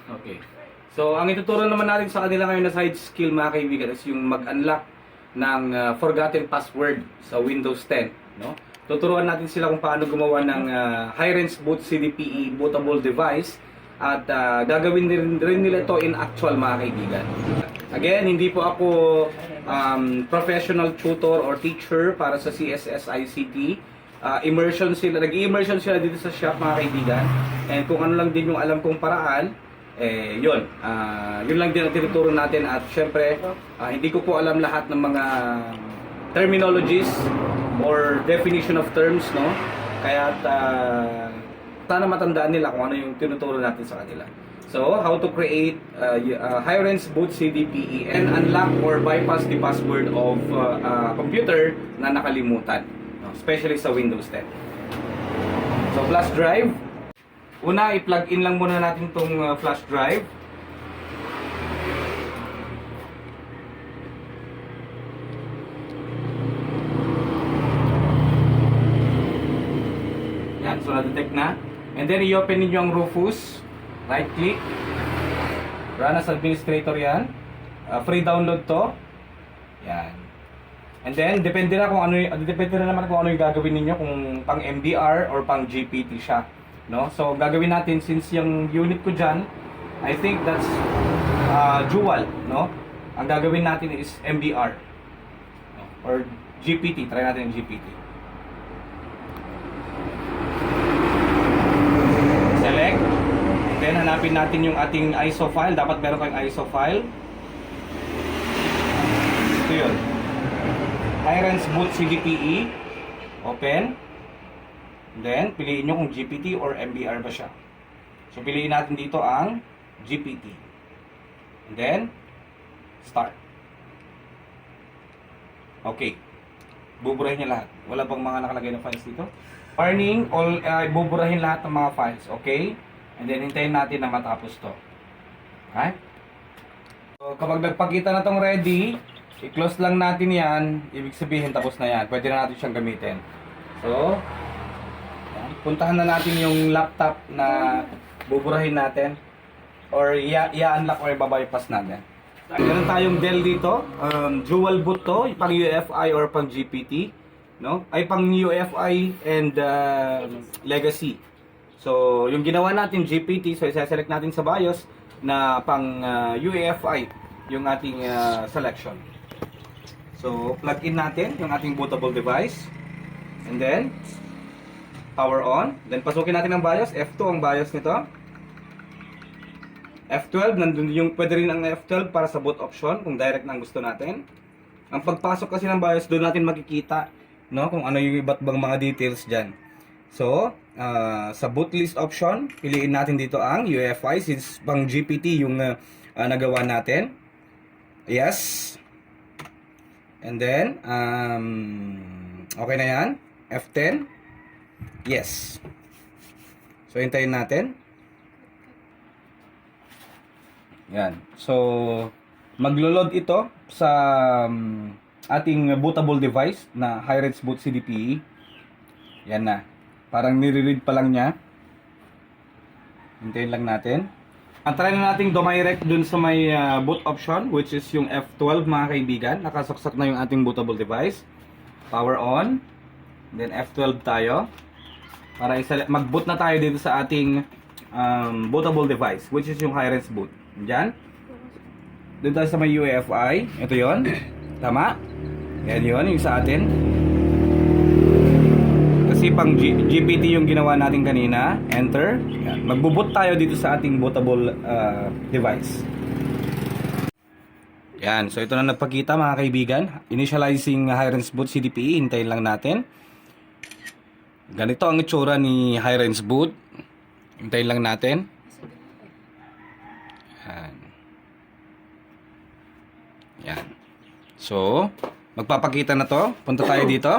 Okay. So, ang ituturo naman natin sa kanila ngayon na side skill mga kaibigan is yung mag-unlock ng forgotten password sa Windows 10. No? Tuturuan natin sila kung paano gumawa ng high-range boot CDPE bootable device at gagawin rin nila ito in actual mga kaibigan. Again, hindi po ako professional tutor or teacher para sa CSS ICT. Immersion sila, nag-immersion sila dito sa shop mga kaibigan. And kung ano lang din yung alam kong paraan, yun lang din ang tinuturo natin. At syempre, hindi ko po alam lahat ng mga terminologies or definition of terms, no? Kaya sana matandaan nila kung ano yung tinuturo natin sa kanila. So, how to create high-range boot CDPE and unlock or bypass the password of computer na nakalimutan, no? Especially sa Windows 10. So, flash drive. Una, i-plug in lang muna natin itong flash drive. Yan, so na-detect na. And then, i-open ninyo ang Rufus. Right-click. Run as administrator yan. Free download to. Yan. And then, depende na naman kung ano yung gagawin ninyo, kung pang MBR or pang GPT siya. No? So, gagawin natin, since yung unit ko dyan, I think that's dual, no? Ang gagawin natin is MBR. No? Or GPT. Try natin yung GPT. Select. And then, hanapin natin yung ating ISO file. Dapat meron kayong ISO file. Ito yun. High-range boot CDPE. Open. Then, piliin nyo kung GPT or MBR ba siya. So, piliin natin dito ang GPT. And then, start. Okay. Buburahin niya lahat. Wala bang mga nakalagay na files dito? Warning, buburahin lahat ng mga files. Okay? And then, hintayin natin na matapos to. Okay? So, kapag nagpakita na tong ready, i-close lang natin yan. Ibig sabihin, tapos na yan. Pwede na natin siyang gamitin. So, puntahan na natin yung laptop na buburahin natin or i-unlock or i-bypass natin. Meron tayong Dell dito, dual boot to, pang UEFI or pang GPT, no? Ay pang UEFI and legacy. So, yung ginawa natin GPT, so i-select natin sa BIOS na pang UEFI yung ating selection. So, plug in natin yung ating bootable device and then power on. Then pasukin natin ang BIOS. F2 ang BIOS nito. F12, nandun yung pwede rin ang F12 para sa boot option kung direct na ang gusto natin. Ang pagpasok kasi ng BIOS, doon natin makikita, no, kung ano yung iba't bang mga details dyan. So, sa boot list option, piliin natin dito ang UEFI since pang GPT yung nagawa natin. Yes. And then, okay na yan. F10. Yes. So, hintayin natin. Yan. So, maglo-load ito sa ating bootable device na high-range boot CDPE. Yan na. Parang nire-read pa lang niya. Hintayin lang natin. Try na natin dumirect dun sa may boot option, which is yung F12 mga kaibigan. Nakasaksak na yung ating bootable device. Power on. Then F12 tayo. Para mag-boot na tayo dito sa ating bootable device, which is yung high-range boot. Diyan. Doon tayo sa may UEFI. Ito yon. Tama? Yan yun, yung sa atin. Kasi pang GPT yung ginawa natin kanina. Enter. Yan. Magbo-boot tayo dito sa ating bootable device. Yan. So ito na nagpakita mga kaibigan. Initializing high-range boot CDPE. Hintayin lang natin. Ganito ang itsura ni high-range boot. Hintayin lang natin. Yan. Yan. So, magpapakita na to. Punta tayo dito.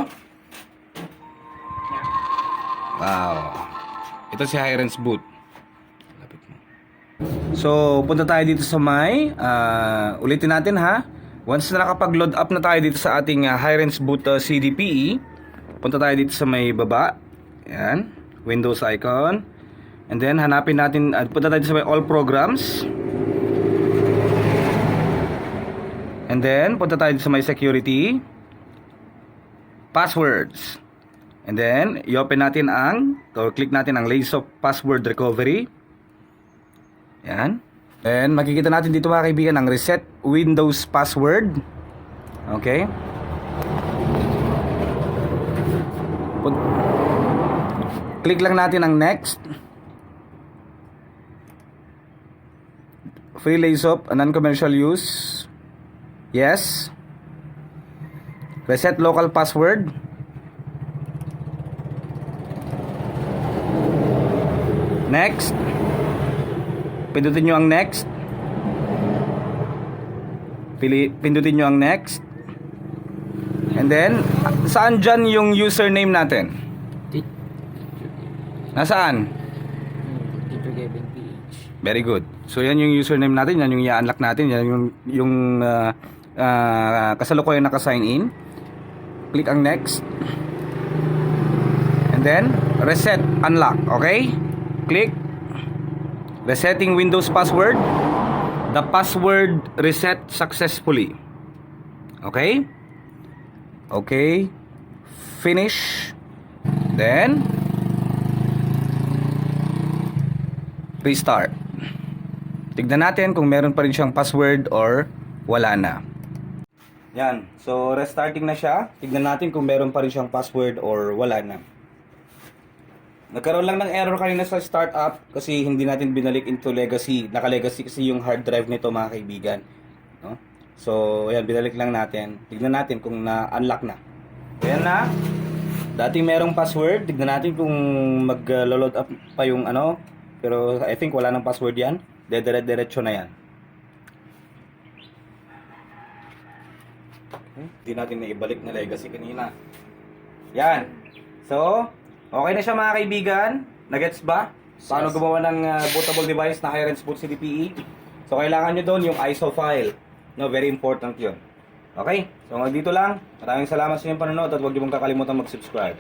Wow. Ito si high-range boot. So, punta tayo dito sa may ulitin natin ha. Once na nakapag-load up na tayo dito sa ating high-range boot CDPE, punta tayo dito sa may baba. Yan. Windows icon. And then hanapin natin, punta tayo sa may all programs. And then punta tayo sa may security, passwords. And then i-open natin or click natin ang Laysoft password recovery. Yan. And makikita natin dito mga kaibigan ang reset Windows password. Okay. Click lang natin ang next. Free Laysoft, non-commercial use. Yes. Reset local password. Next. Pindutin nyo ang next. Pindutin nyo ang next. And then, saan dyan yung username natin? Nasaan? Tito Kevin PH. Very good. So yan yung username natin, yan yung i-unlock natin, yan yung kasalukuyan naka-sign in. Click ang next. And then reset, unlock, okay? Click resetting Windows password. The password reset successfully. Okay? Okay. Finish. Then restart. Tignan natin kung meron pa rin siyang password or wala na. Yan. So, restarting na siya. Tignan natin kung meron pa rin siyang password or wala na. Nagkaroon lang ng error kanina sa startup kasi hindi natin binalik into legacy. Naka-legacy kasi yung hard drive nito mga kaibigan. No? So, yan. Binalik lang natin. Tignan natin kung na-unlock na. Ayan na. Dating merong password. Tignan natin kung mag-load up pa yung ano. Pero I think wala nang password yan. Diretso na yan. Hindi natin na ibalik na legacy kanina. Yan. So, okay na siya mga kaibigan. Nagets ba? Paano gumawa ng bootable device na high-range boot CDPE? So, kailangan nyo doon yung ISO file. No, very important yun. Okay? So, hanggang dito lang. Maraming salamat sa inyong panonood at huwag niyo pong kakalimutan mag-subscribe.